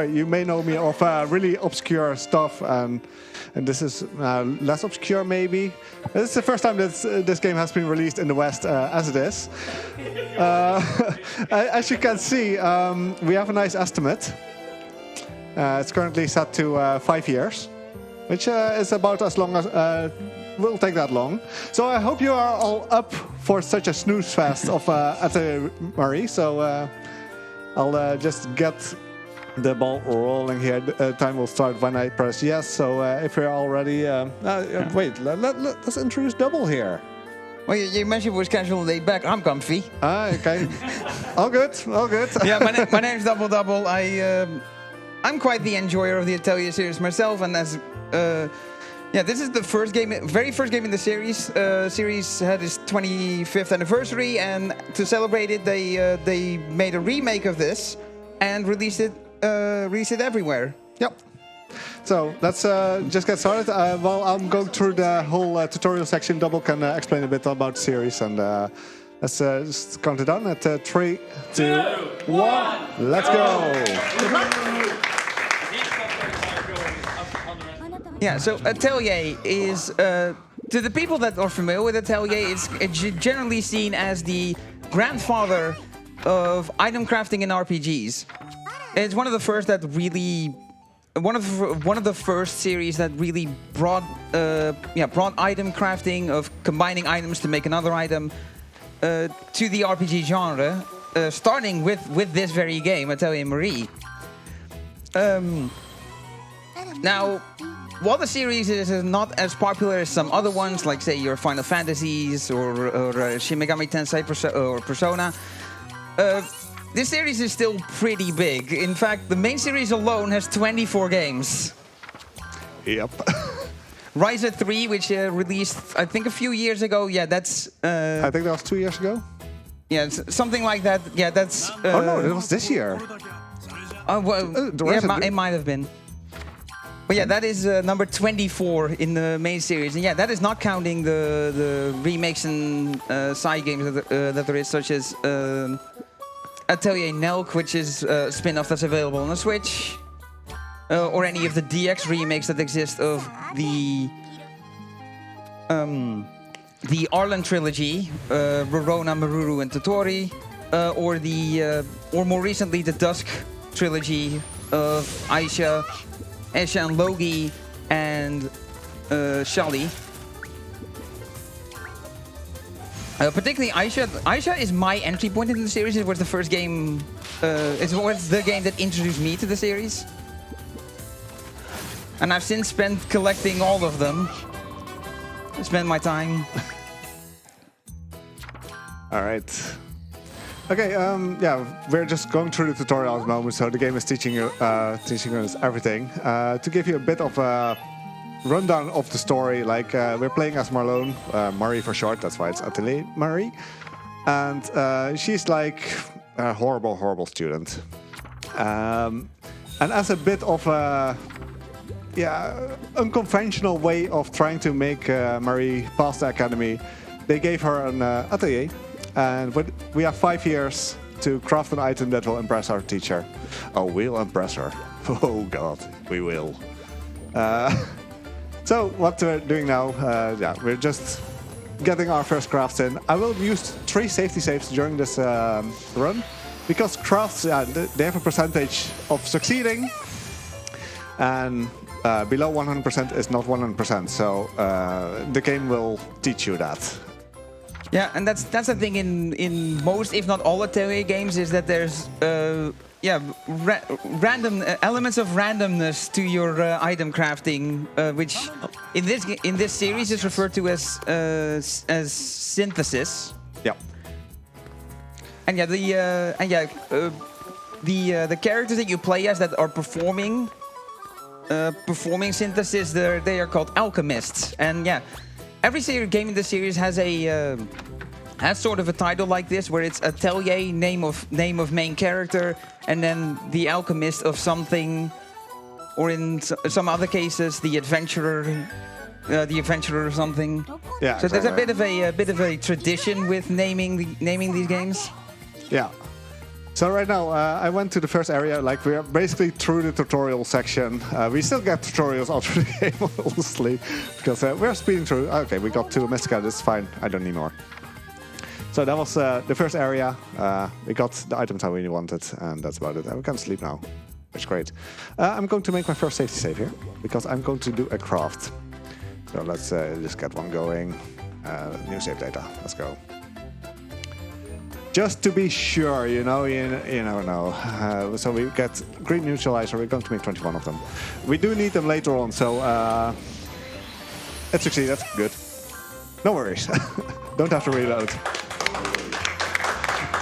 You may know me of really obscure stuff, and this is less obscure maybe. This is the first time that this game has been released in the West as it is. As you can see, we have a nice estimate. It's currently set to 5 years, which is about as long as will take that long. So I hope you are all up for such a snooze fest of Atelier. So I'll just get the ball rolling here. Time will start when I press yes. So if you're all ready, wait, let's introduce Double here. Well, you mentioned it was casual laid back. I'm comfy. Okay. All good, all good. Yeah, my name's DoubleDubbel. I'm quite the enjoyer of the Atelier series myself, and as this is the very first game in the series. Series had its 25th anniversary, and to celebrate it, they made a remake of this and released it everywhere. Yep. So let's just get started. While I'm going through the whole tutorial section, Double can explain a bit about the series, and let's just count it down at 3, 2, 1. Let's go. Yeah, so Atelier is, to the people that are familiar with Atelier, it's generally seen as the grandfather of item crafting in RPGs. It's one of the first that really, one of the first series that really brought item crafting, of combining items to make another item, to the RPG genre, starting with this very game, Atelier Marie. Now, while the series is not as popular as some other ones, like say your Final Fantasies or Shin Megami Tensei or Persona, this series is still pretty big. In fact, the main series alone has 24 games. Yep. Rise of 3, which released, I think, a few years ago. Yeah, that's... I think that was 2 years ago. Yeah, something like that. Yeah, that's... oh no, it was this year. It might have been. But yeah, that is number 24 in the main series. And yeah, that is not counting the remakes and side games that there is, such as Atelier Nelk, which is a spin-off that's available on the Switch. Or any of the DX remakes that exist of the Arlen trilogy, Rorona, Maruru, and Totori. Or more recently, the Dusk trilogy of Aisha, Esha and Logi, and Shali. Particularly Aisha. Aisha is my entry point in the series. It was the first game. It was the game that introduced me to the series. And I've since spent collecting all of them. I spent my time. All right. Okay, we're just going through the tutorial at the moment, so the game is teaching us everything. To give you a bit of a rundown of the story, like we're playing as Marlone, Marie for short, that's why it's Atelier Marie. And she's like a horrible, horrible student. And as a bit of a unconventional way of trying to make Marie pass the academy, they gave her an atelier. And we have 5 years to craft an item that will impress our teacher. Oh, we'll impress her. Oh God, we will. So what we're doing now, we're just getting our first crafts in. I will use 3 safety saves during this run, because crafts, they have a percentage of succeeding, and below 100% is not 100%. So the game will teach you that. Yeah, and that's the thing in most, if not all, Atelier games, is that there's random elements of randomness to your item crafting, which in this series is referred to as synthesis. Yeah. And the characters that you play as that are performing synthesis, they are called alchemists, and yeah. Every game in the series has sort of a title like this, where it's Atelier, name of main character, and then the alchemist of something, or in some other cases, the adventurer or something. Yeah. So there's a bit of a tradition with naming these games. Yeah. So right now, I went to the first area. Like we are basically through the tutorial section. We still get tutorials all through the game, honestly, because we're speeding through. Okay, we got 2 Mystica. This is fine. I don't need more. So that was the first area. We got the items I really wanted, and that's about it. And we can sleep now, which is great. I'm going to make my first safety save here, because I'm going to do a craft. So let's just get one going. New save data. Let's go. Just to be sure, you never know. So we get green neutralizer. We're going to make 21 of them. We do need them later on, so it succeeded. Good. No worries. Don't have to reload.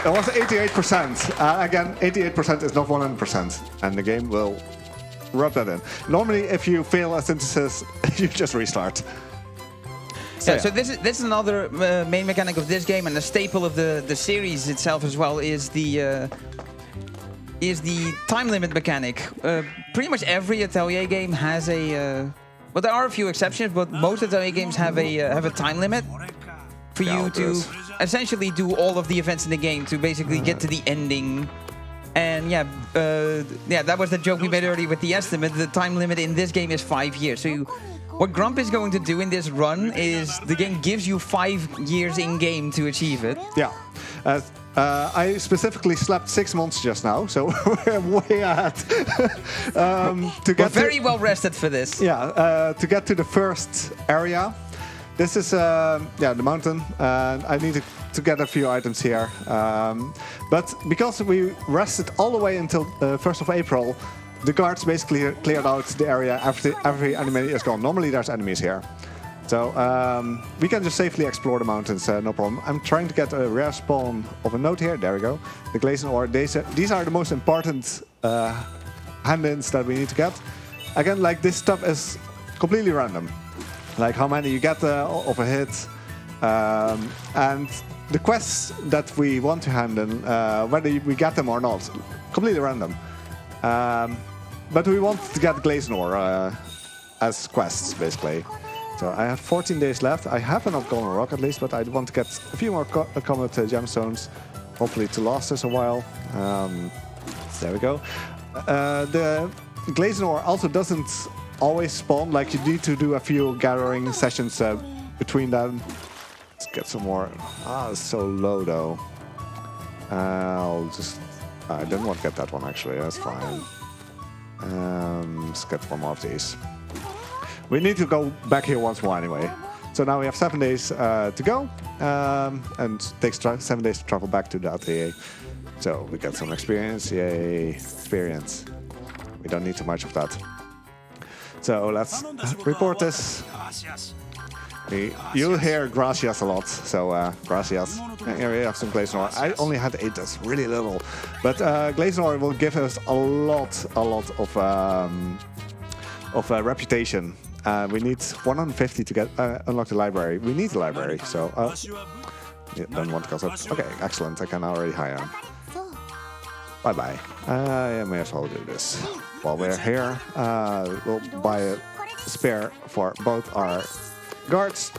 It was 88%. Again, 88% is not 100%, and the game will rub that in. Normally, if you fail a synthesis, you just restart. So this is another main mechanic of this game, and a staple of the series itself as well is the time limit mechanic. Pretty much every Atelier game has a. Well, there are a few exceptions, but most Atelier games have a time limit for you to essentially do all of the events in the game to basically get to the ending. And that was the joke we made earlier with the estimate. The time limit in this game is 5 years. So what Grump is going to do in this run is the game gives you 5 years in game to achieve it. Yeah. I specifically slept 6 months just now, so we're way ahead. We're very well rested for this. Yeah, to get to the first area. This is the mountain, and I need to get a few items here. But because we rested all the way until 1st of April, the guards basically cleared out the area after every enemy is gone. Normally there's enemies here. So we can just safely explore the mountains, no problem. I'm trying to get a rare spawn of a node here. There we go. The Glazen ore. These are the most important hand-ins that we need to get. Again, like this stuff is completely random. Like how many you get of a hit. And the quests that we want to hand in, whether we get them or not, completely random. But we want to get Glazen ore as quests, basically. So I have 14 days left. I have enough golden rock at least, but I want to get a few more comet gemstones, hopefully to last us a while. There we go. The Glazen ore also doesn't always spawn. Like you need to do a few gathering sessions between them. Let's get some more. It's so low though. I didn't want to get that one actually. That's fine. Let's get one more of these. We need to go back here once more anyway. So now we have 7 days to go, and it takes 7 days to travel back to the Atelier. So we get some experience. Yay, experience. We don't need too much of that. So let's report this. You'll hear gracias a lot, so gracias. Here we have some Glazen ore. I only had 8, that's really little. But Glazen ore will give us a lot of reputation. We need 150 to get unlock the library. We need the library, so don't want to cost up. Okay, excellent. I can already hire him. Bye-bye. I may as well do this. While we're here, we'll buy a spare for both our guards.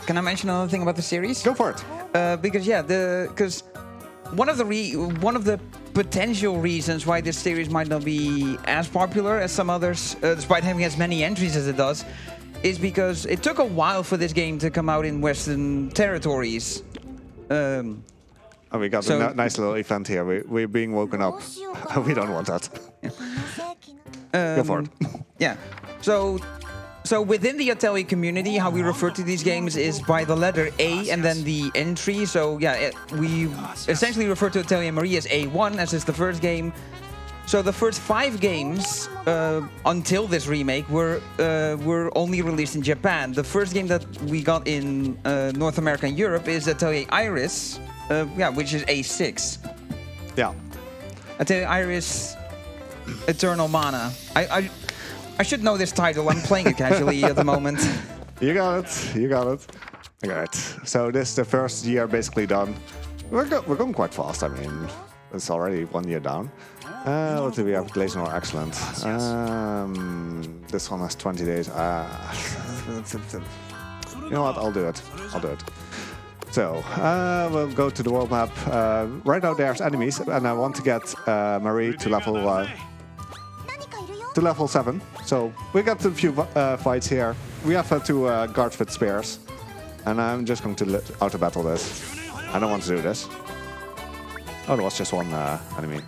Can I mention another thing about the series? Go for it. Because one of the potential reasons why this series might not be as popular as some others, despite having as many entries as it does, is because it took a while for this game to come out in Western territories. We got a nice little event here. We're being woken up. We don't want that. Go for it. Yeah. So within the Atelier community, how we refer to these games is by the letter A and then the entry. So yeah, we essentially refer to Atelier Marie as A1, as is the first game. So the first 5 games until this remake were only released in Japan. The first game that we got in North America and Europe is Atelier Iris, which is A6. Yeah. Atelier Iris, Eternal Mana. I should know this title. I'm playing it casually at the moment. You got it. You got it. Alright. So this is the first year basically done. We're going quite fast. I mean, it's already 1 year down. What do we have? Glazen ore, excellent. This one has 20 days. You know what? I'll do it. So, we'll go to the world map. Right now there's enemies, and I want to get Marie to level 7. So, we got a few fights here. We have 2 guards with spears. And I'm just going to auto-battle this. I don't want to do this. Oh, there was just one enemy.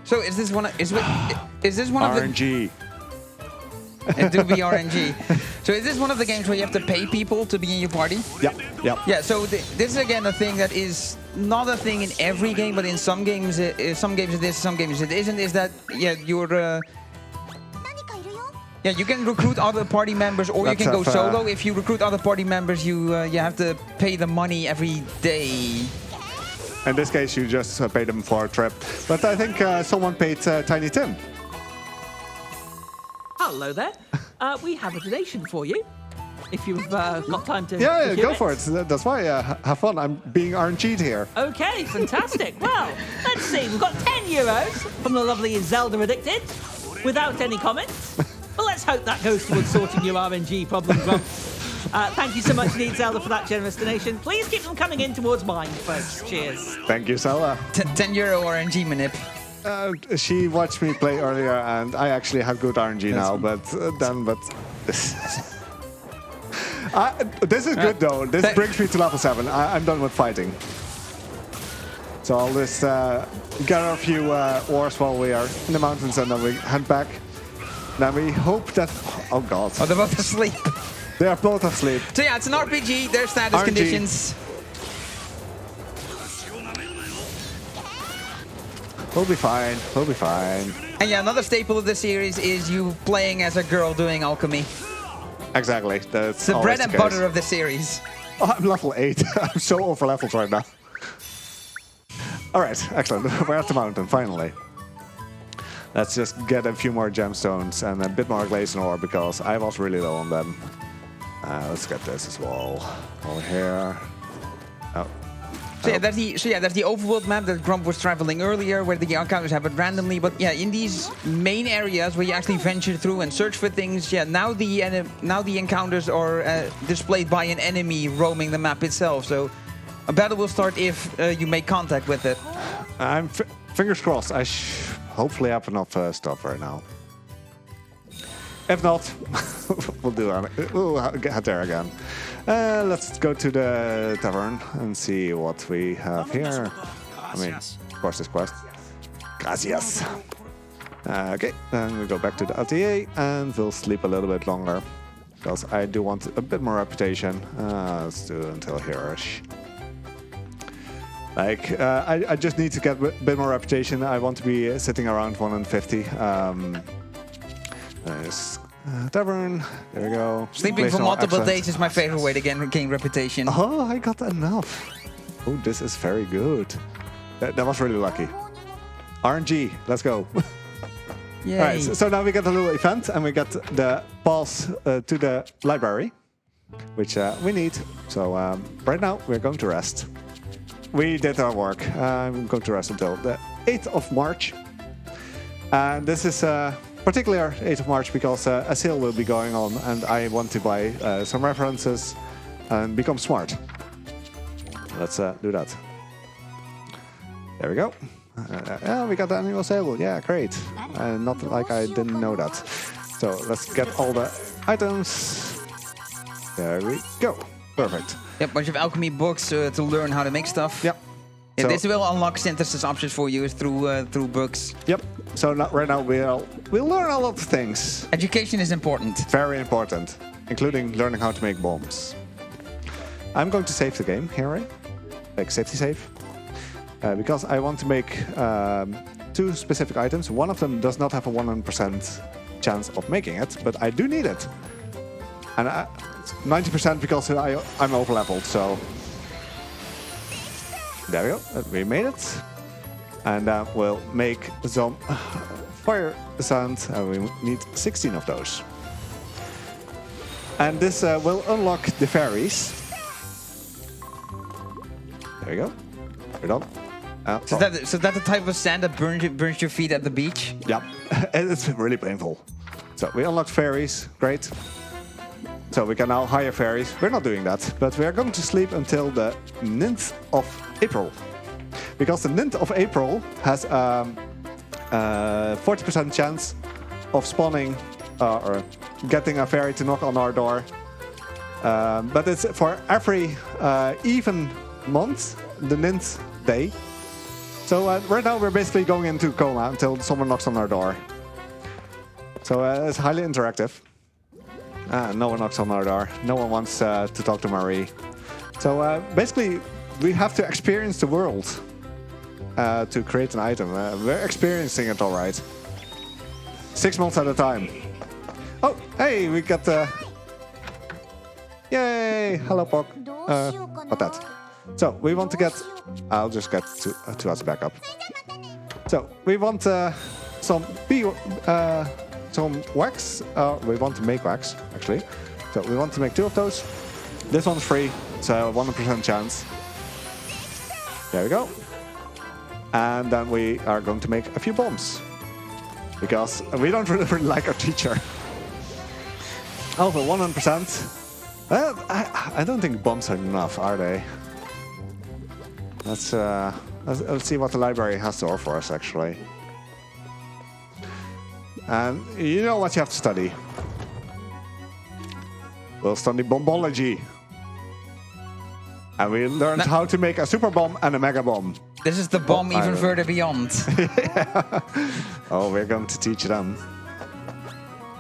So is this one? Is this one of the RNG? It do be RNG. So is this one of the games where you have to pay people to be in your party? Yeah, yeah. Yeah, so this is again a thing that is not a thing in every game, but in some games it is, some games it is, some games it isn't, is that, yeah, you're... yeah, you can recruit other party members, or you can go solo. If you recruit other party members, you have to pay the money every day. In this case, you just pay them for a trip. But I think someone paid Tiny Tim. Hello there. We have a donation for you. If you've got time to... Yeah, go for it. That's why. Have fun. I'm being RNG'd here. Okay, fantastic. Well, let's see. We've got 10 euros from the lovely Zelda Addicted, without any comments. Well, let's hope that goes towards sorting your RNG problem, Grump. Thank you so much indeed, Zelda, for that generous donation. Please keep them coming in towards mine, folks. Cheers. Thank you, Zelda. 10 euro RNG manip. She watched me play earlier, and I actually have good RNG now. But this is good though. This brings me to level 7. I'm done with fighting. So I'll just gather a few ores while we are in the mountains, and then we head back. Then we hope that... Oh god. Oh, they're both asleep. They are both asleep. So yeah, it's an RPG. There's status RNG. conditions. We'll be fine. We'll be fine. And yeah, another staple of the series is you playing as a girl doing alchemy. Exactly. That's the bread the and case. butter of the series. Oh, I'm level 8. I'm so over leveled right now. All right, excellent. We're at the mountain, finally. Let's just get a few more gemstones and a bit more glaze and ore, because I was really low on them. Let's get this as well. Over here. Oh. So yeah, that's the overworld map that Grump was traveling earlier, where the encounters happen randomly. But yeah, in these main areas where you actually venture through and search for things, yeah, now the encounters are displayed by an enemy roaming the map itself. So a battle will start if you make contact with it. I'm fingers crossed. I hopefully have enough stuff right now. If not, we'll head there again. Let's go to the tavern and see what we have here. I mean, of course, this quest. Gracias. Okay, then we go back to the Atelier and we'll sleep a little bit longer, because I do want a bit more reputation. Let's do it until here-ish. Like, I just need to get a bit more reputation. I want to be sitting around 150. Nice. Tavern, there we go. Sleeping for multiple days is my favorite way to gain reputation. Oh, I got enough. Oh, this is very good. That was really lucky. RNG, let's go. Yay. All right, so now we get a little event, and we get the pass to the library, which we need. So right now we're going to rest. We did our work. I'm going to rest until the 8th of March. And this is particular 8th of March because a sale will be going on, and I want to buy some references and become smart. Let's do that. There we go. Yeah, we got the annual sale. Yeah, great. Not like I didn't know that. So let's get all the items. There we go. Perfect. Yep, bunch of alchemy books to learn how to make stuff. Yep. Yeah, so this will unlock synthesis options for you through books. Yep. So right now we'll learn a lot of things. Education is important. Very important, including learning how to make bombs. I'm going to save the game here, right? Like safety save, because I want to make 2 specific items. One of them does not have a 100% chance of making it, but I do need it, and 90% because I'm over leveled. So. There we go, we made it. And we'll make some fire sand, and we need 16 of those. And this will unlock the fairies. There we go, we're done. So that's the type of sand that burns your feet at the beach? Yeah, it's really painful. So we unlocked fairies, great. So we can now hire fairies. We're not doing that, but we are going to sleep until the 9th of April. Because the 9th of April has 40% chance of spawning or getting a fairy to knock on our door. But it's for every even month, the 9th day. So right now we're basically going into coma until someone knocks on our door. So it's highly interactive. No one knocks on our door. No one wants to talk to Marie. So basically, we have to experience the world to create an item. We're experiencing it all right. 6 months at a time. Oh, hey, we got the... Yay! Hello, Pog. What that? So, we want to get... I'll just get to us back up. So, we want some wax. We want to make wax, actually. So, we want to make 2 of those. This one's free, so 100% chance. There we go. And then we are going to make a few bombs. Because we don't really like our teacher. Over 100%. Well, I don't think bombs are enough, are they? Let's see what the library has to offer us, actually. And you know what you have to study. We'll study bombology. And we learned how to make a super bomb and a mega bomb. This is the bomb even further beyond. Yeah. Oh, we're going to teach them.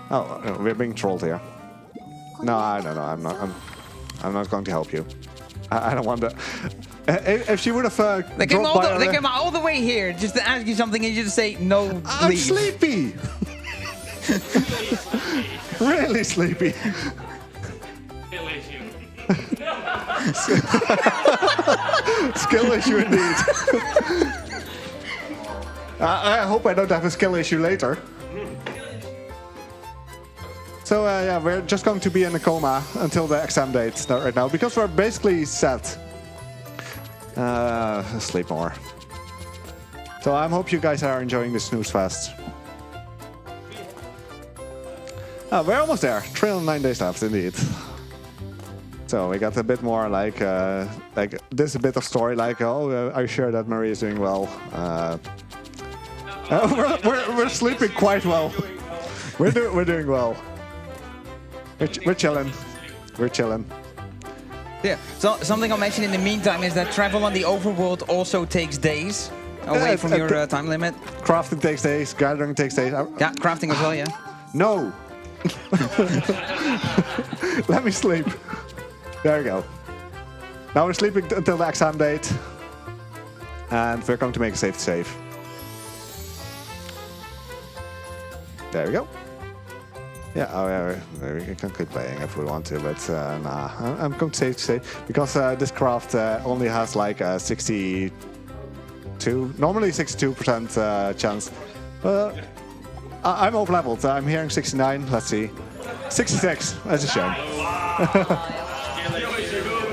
Oh, we're being trolled here. No, I don't know. I'm not going to help you. I don't want to. If she would have they came all the way here just to ask you something, and you just say no. I'm leave. sleepy. Really sleepy. Skill issue indeed. I hope I don't have a skill issue later. So yeah, we're just going to be in a coma until the exam date right now because we're basically set. Sleep more. So I hope you guys are enjoying the snooze fest. We're almost there. 309 days left, indeed. So we got a bit more like this, a bit of story, like, oh, are you sure that Marie is doing well? We're sleeping quite well. We're doing well. We're chilling. We're chilling. Yeah. So something I'll mention in the meantime is that travel on the overworld also takes days away from your time limit. Crafting takes days. Gathering takes days. Yeah, crafting as well. Yeah. No. Let me sleep. There we go. Now we're sleeping until the exam date. And we're going to make a safe to save. There we go. Yeah, oh yeah, we can keep playing if we want to, but nah, I'm going to save because this craft only has like a 62% chance. I'm over-leveled. I'm hearing 69. Let's see. 66. That's a shame.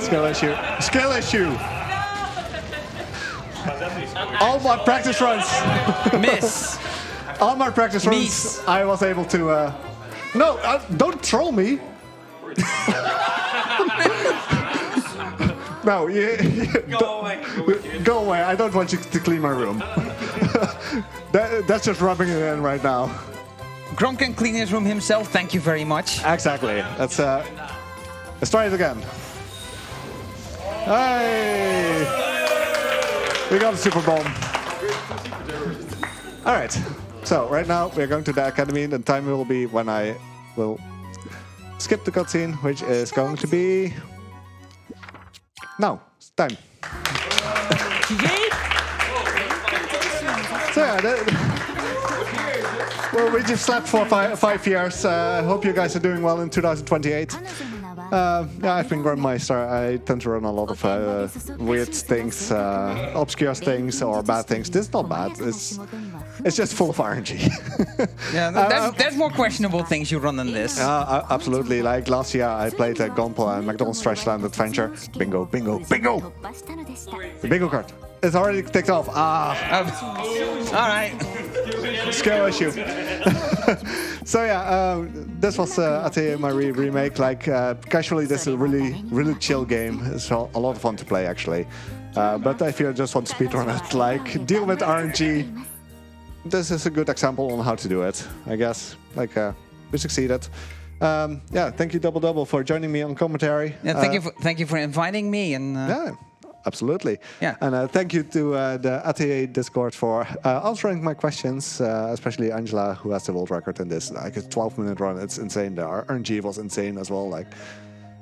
Skill issue. Skill issue. All my practice runs. Miss. All my practice runs. I was able to. No, don't troll me. No, go away. Go away. I don't want you to clean my room. That's just rubbing it in right now. Grom can clean his room himself. Thank you very much. Exactly. Let's try it again. Hey! We got a super bomb. All right. So right now we're going to the academy. The time will be when I will skip the cutscene, which is going to be now. It's time. So yeah, well, we just slept for 5 years. I hope you guys are doing well in 2028. Yeah, I've been Grumpmeister. I tend to run a lot of weird things, obscure things, or bad things. This is not bad. It's just full of RNG. Yeah, there's more questionable things you run than this. Absolutely. Like last year, I played Gonpo and McDonald's Trashland Adventure. Bingo, bingo, bingo! The bingo card. It's already ticked off. All right. Skill issue. So yeah, this was Atelier Marie Remake. Like casually, this is a really chill game. It's a lot of fun to play actually. But if you just want to speedrun it, like deal with RNG, this is a good example on how to do it, I guess. Like we succeeded. Yeah, thank you DoubleDubbel for joining me on commentary. Yeah, thank you for inviting me. And yeah. Absolutely. Yeah. And thank you to the Atelier Discord for answering my questions, especially Angela, who has the world record in this. Like a 12-minute run, it's insane. The RNG was insane as well. Like,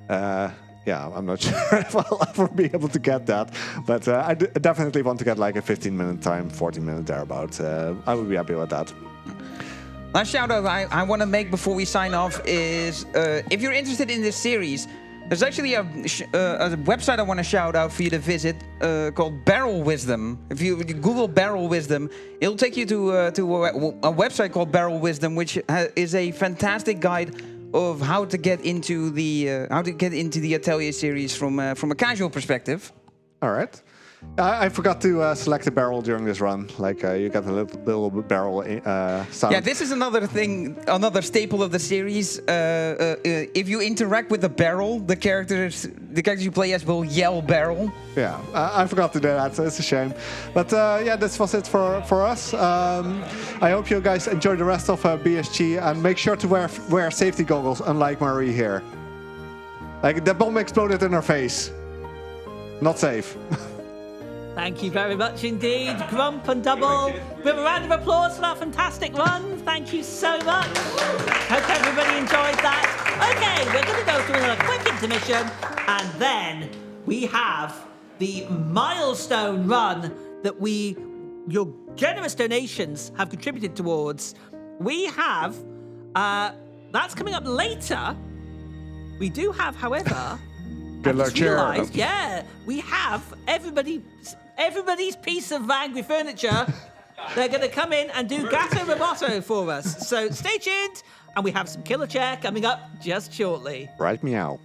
yeah, I'm not sure if I'll ever be able to get that, but I definitely want to get like a 15-minute time, 14-minute thereabout. I would be happy with that. Last shout out I want to make before we sign off is if you're interested in this series. There's actually a website I want to shout out for you to visit called Barrel Wisdom. If you Google Barrel Wisdom, it'll take you to a website called Barrel Wisdom, which is a fantastic guide of how to get into the Atelier series from a casual perspective. All right. I forgot to select a barrel during this run. Like you got a little barrel sound. Yeah, this is another thing, another staple of the series. If you interact with the barrel, the characters you play as will yell barrel. Yeah, I forgot to do that, so it's a shame. But yeah, this was it for us. I hope you guys enjoy the rest of BSG and make sure to wear safety goggles, unlike Marie here. Like the bomb exploded in her face. Not safe. Thank you very much indeed, Grump and Double. Give a round of applause for that fantastic run. Thank you so much. Hope everybody enjoyed that. Okay, we're going to go through another quick intermission, and then we have the milestone run that your generous donations have contributed towards. We have, that's coming up later. We do have, however... Good luck, chair. Yeah, we have everybody's piece of angry furniture. They're going to come in and do Gato Roboto for us. So stay tuned, and we have some Killer Chair coming up just shortly. Right, meow.